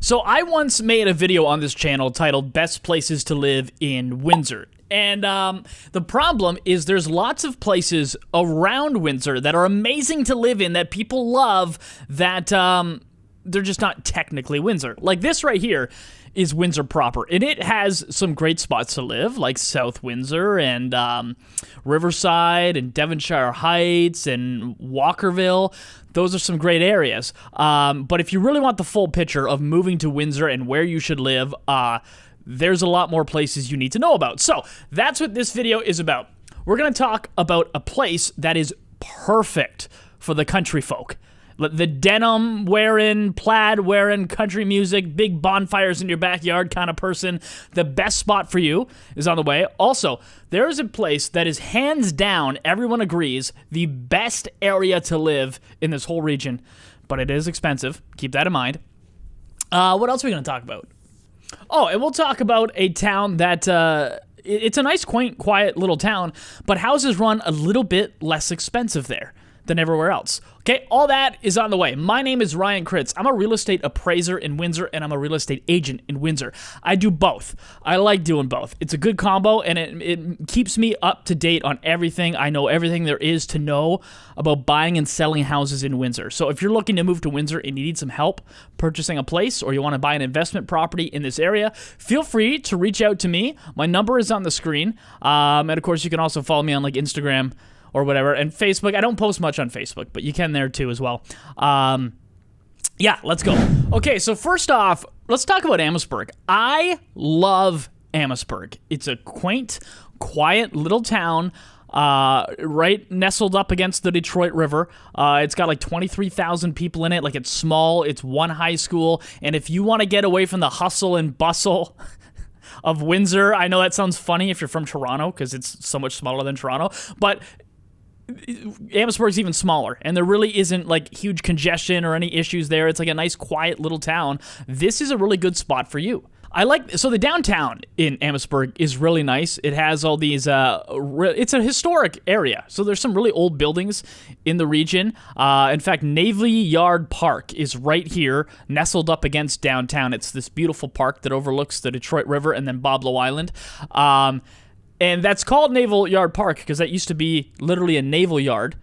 So I once made a video on this channel titled Best Places to Live in Windsor. And the problem is there's lots of places around Windsor that are amazing to live in that people love that they're just not technically Windsor. Like this right here is Windsor proper, and it has some great spots to live, like South Windsor and Riverside and Devonshire Heights and Walkerville. Those are some great areas. But if you really want the full picture of moving to Windsor and where you should live, there's a lot more places you need to know about. So that's what this video is about. We're going to talk about a place that is perfect for the country folk. The denim wearing, plaid wearing, country music, big bonfires in your backyard kind of person. The best spot for you is on the way. Also, there is a place that is hands down, everyone agrees, the best area to live in this whole region. But it is expensive. Keep that in mind. What else are we going to talk about? Oh, and we'll talk about a town that... it's a nice, quaint, quiet little town, but houses run a little bit less expensive there than everywhere else. Okay, all that is on the way. My name is Ryan Kritz. I'm a real estate appraiser in Windsor, and I'm a real estate agent in Windsor. I do both. I like doing both. It's a good combo, and it keeps me up to date on everything. I know everything there is to know about buying and selling houses in Windsor. So if you're looking to move to Windsor and you need some help purchasing a place, or you want to buy an investment property in this area, feel free to reach out to me. My number is on the screen. And of course, you can also follow me on like Instagram or whatever, and Facebook. I don't post much on Facebook, but you can there too as well. Yeah, let's go. Okay, so first off, let's talk about Amherstburg. I love Amherstburg. It's a quaint, quiet little town, right nestled up against the Detroit River. It's got like 23,000 people in it. Like, it's small, it's one high school, and if you want to get away from the hustle and bustle of Windsor, I know that sounds funny if you're from Toronto, because it's so much smaller than Toronto, but Amherstburg's even smaller, and there really isn't like huge congestion or any issues there. It's like a nice, quiet little town. This is a really good spot for you. So the downtown in Amherstburg is really nice. It has all these, it's a historic area, so there's some really old buildings in the region. In fact, Navy Yard Park is right here, nestled up against downtown. It's this beautiful park that overlooks the Detroit River and then Bob Lowe Island. And that's called Naval Yard Park because that used to be literally a naval yard.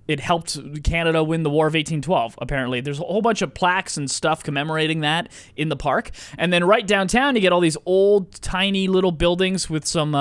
It helped Canada win the War of 1812, apparently. There's a whole bunch of plaques and stuff commemorating that in the park. And then right downtown, you get all these old, tiny little buildings with some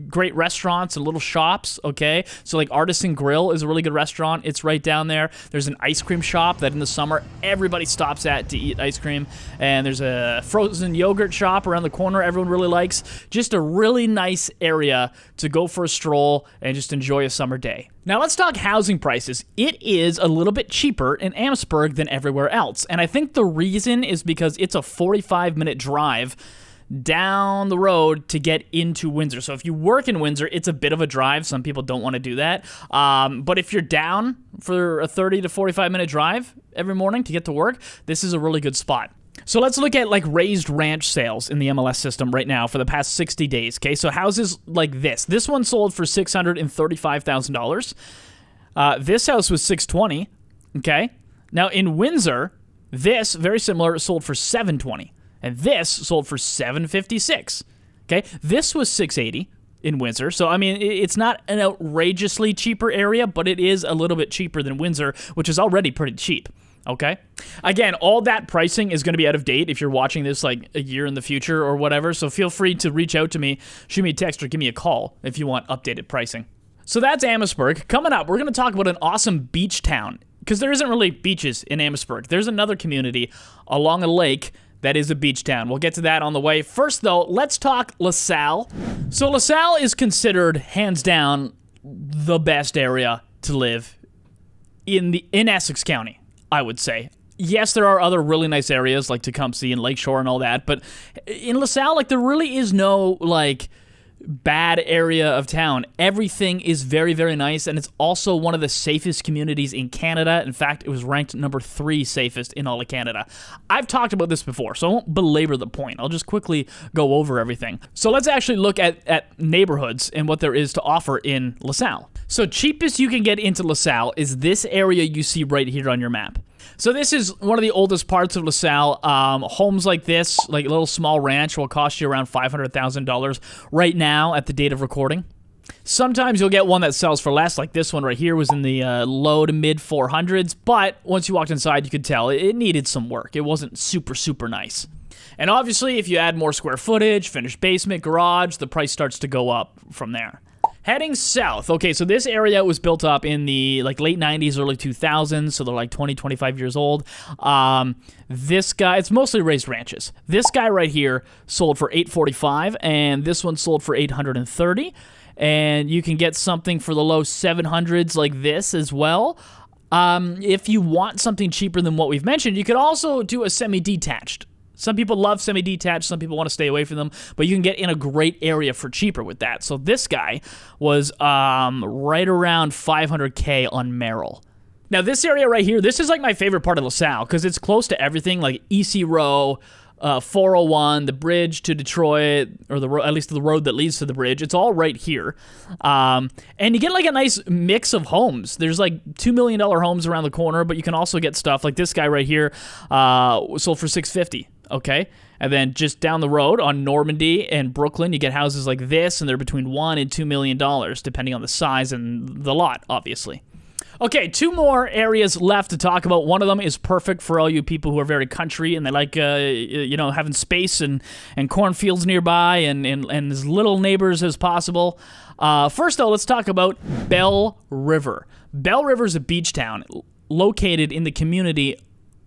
great restaurants and little shops, okay? So like Artisan Grill is a really good restaurant. It's right down there. There's an ice cream shop that in the summer everybody stops at to eat ice cream. And there's a frozen yogurt shop around the corner everyone really likes. Just a really nice area to go for a stroll and just enjoy a summer day. Now let's talk housing prices. It is a little bit cheaper in Amherstburg than everywhere else. And I think the reason is because it's a 45-minute drive down the road to get into Windsor. So if you work in Windsor, it's a bit of a drive. Some people don't want to do that. But if you're down for a 30 to 45-minute drive every morning to get to work, this is a really good spot. So let's look at like raised ranch sales in the MLS system right now for the past 60 days, okay? So houses like this. This one sold for $635,000. This house was $620,000, okay? Now in Windsor, this, very similar, sold for $720,000. And this sold for $756,000, okay? This was $680,000 in Windsor. So, I mean, it's not an outrageously cheaper area, but it is a little bit cheaper than Windsor, which is already pretty cheap, okay? Again, all that pricing is going to be out of date if you're watching this like a year in the future or whatever, so feel free to reach out to me, shoot me a text, or give me a call if you want updated pricing. So that's Amherstburg. Coming up, we're going to talk about an awesome beach town, because there isn't really beaches in Amherstburg. There's another community along a lake that is a beach town. We'll get to that on the way. First, though, let's talk LaSalle. So LaSalle is considered, hands down, the best area to live in Essex County, I would say. Yes, there are other really nice areas like Tecumseh and Lakeshore and all that, but in LaSalle, like, there really is no, like, bad area of town. Everything is very, very nice, and it's also one of the safest communities in Canada. In fact, it was ranked number 3 safest in all of Canada. I've talked about this before, so I won't belabor the point. I'll just quickly go over everything. So let's actually look at neighborhoods and what there is to offer in LaSalle. So cheapest you can get into LaSalle is this area you see right here on your map. So this is one of the oldest parts of LaSalle. Homes like this, like a little small ranch, will cost you around $500,000 right now at the date of recording. Sometimes you'll get one that sells for less, like this one right here was in the low to mid 400s, but once you walked inside, you could tell it needed some work. It wasn't super, super nice. And obviously, if you add more square footage, finished basement, garage, the price starts to go up from there. Heading south. Okay, so this area was built up in the late 90s, early 2000s, so they're like 20, 25 years old. This guy, it's mostly raised ranches. This guy right here sold for $845, and this one sold for $830. And you can get something for the low 700s like this as well. If you want something cheaper than what we've mentioned, you could also do a semi-detached. Some people love semi-detached, some people want to stay away from them, but you can get in a great area for cheaper with that. So this guy was right around $500K on Merrill. Now this area right here, this is like my favorite part of LaSalle because it's close to everything, like EC Row, 401, the bridge to Detroit, or at least the road that leads to the bridge. It's all right here. And you get like a nice mix of homes. There's like $2 million homes around the corner, but you can also get stuff like this guy right here sold for $650. Okay, and then just down the road on Normandy and Brooklyn, you get houses like this, and they're between $1 and $2 million, depending on the size and the lot, obviously. Okay, 2 more areas left to talk about. One of them is perfect for all you people who are very country and they like, having space and cornfields nearby and as little neighbors as possible. First, though, let's talk about Bell River. Bell River is a beach town located in the community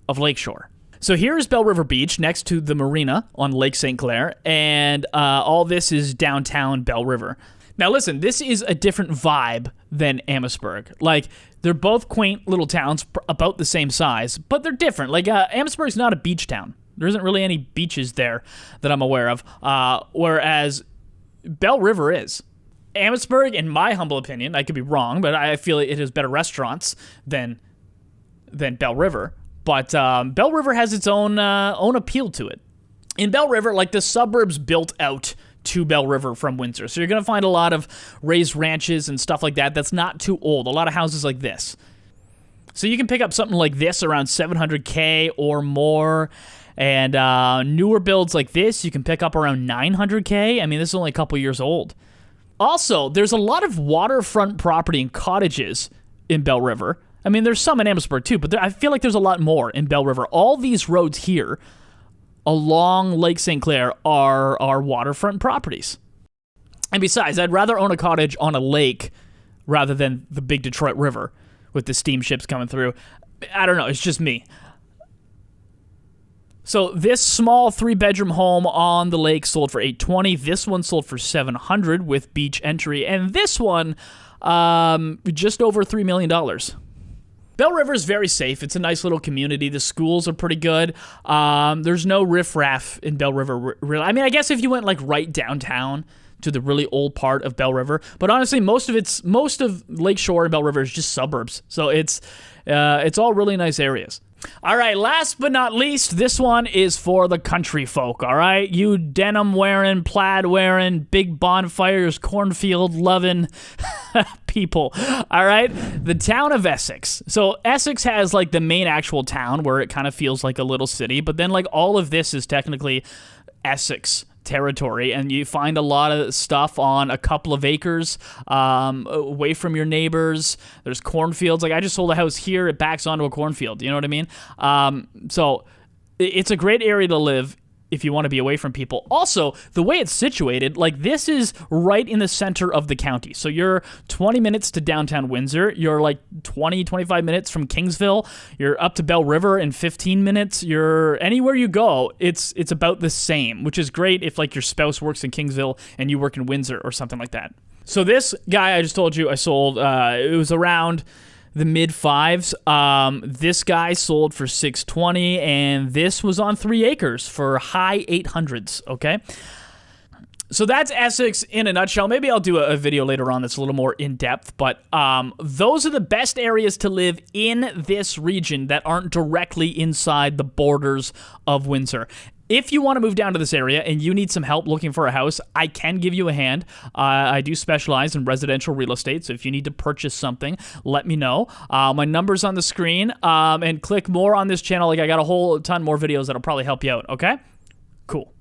of Lakeshore. So here's Bell River Beach next to the marina on Lake St. Clair, and all this is downtown Bell River. Now listen, this is a different vibe than Amherstburg. Like, they're both quaint little towns about the same size, but they're different. Like, Amherstburg's not a beach town. There isn't really any beaches there that I'm aware of, whereas Bell River is. Amherstburg, in my humble opinion, I could be wrong, but I feel it has better restaurants than Bell River. But Bell River has its own appeal to it. In Bell River, like, the suburbs built out to Bell River from Windsor. So you're going to find a lot of raised ranches and stuff like that that's not too old. A lot of houses like this. So you can pick up something like this around $700K or more. And newer builds like this, you can pick up around $900K. I mean, this is only a couple years old. Also, there's a lot of waterfront property and cottages in Bell River. I mean, there's some in Amherstburg too, but I feel like there's a lot more in Bell River. All these roads here along Lake St. Clair are waterfront properties. And besides, I'd rather own a cottage on a lake rather than the big Detroit River with the steamships coming through. I don't know, it's just me. So this small 3-bedroom home on the lake sold for $820. This one sold for $700 with beach entry, and this one just over $3 million. Bell River is very safe. It's a nice little community. The schools are pretty good. There's no riffraff in Bell River. Really. I mean, I guess if you went like right downtown to the really old part of Bell River, but honestly, most of Lakeshore and Bell River is just suburbs. So it's all really nice areas. All right, last but not least, this one is for the country folk, all right? You denim-wearing, plaid-wearing, big bonfires, cornfield-loving people, all right? The town of Essex. So Essex has, like, the main actual town where it kind of feels like a little city, but then, like, all of this is technically Essex territory, and you find a lot of stuff on a couple of acres away from your neighbors. There's cornfields. Like, I just sold a house here. It backs onto a cornfield. You know what I mean? So it's a great area to live if you want to be away from people. Also, the way it's situated, like, this is right in the center of the county. So you're 20 minutes to downtown Windsor. You're like 20, 25 minutes from Kingsville. You're up to Bell River in 15 minutes. You're anywhere you go, it's about the same, which is great if, like, your spouse works in Kingsville and you work in Windsor or something like that. So this guy I just told you I sold, it was around the mid-5s. This guy sold for $620, and this was on 3 acres for high 800s, okay? So that's Essex in a nutshell. Maybe I'll do a video later on that's a little more in-depth, but those are the best areas to live in this region that aren't directly inside the borders of Windsor. If you want to move down to this area and you need some help looking for a house, I can give you a hand. I do specialize in residential real estate, so if you need to purchase something, let me know. My number's on the screen, and click more on this channel. Like, I got a whole ton more videos that'll probably help you out, okay? Cool.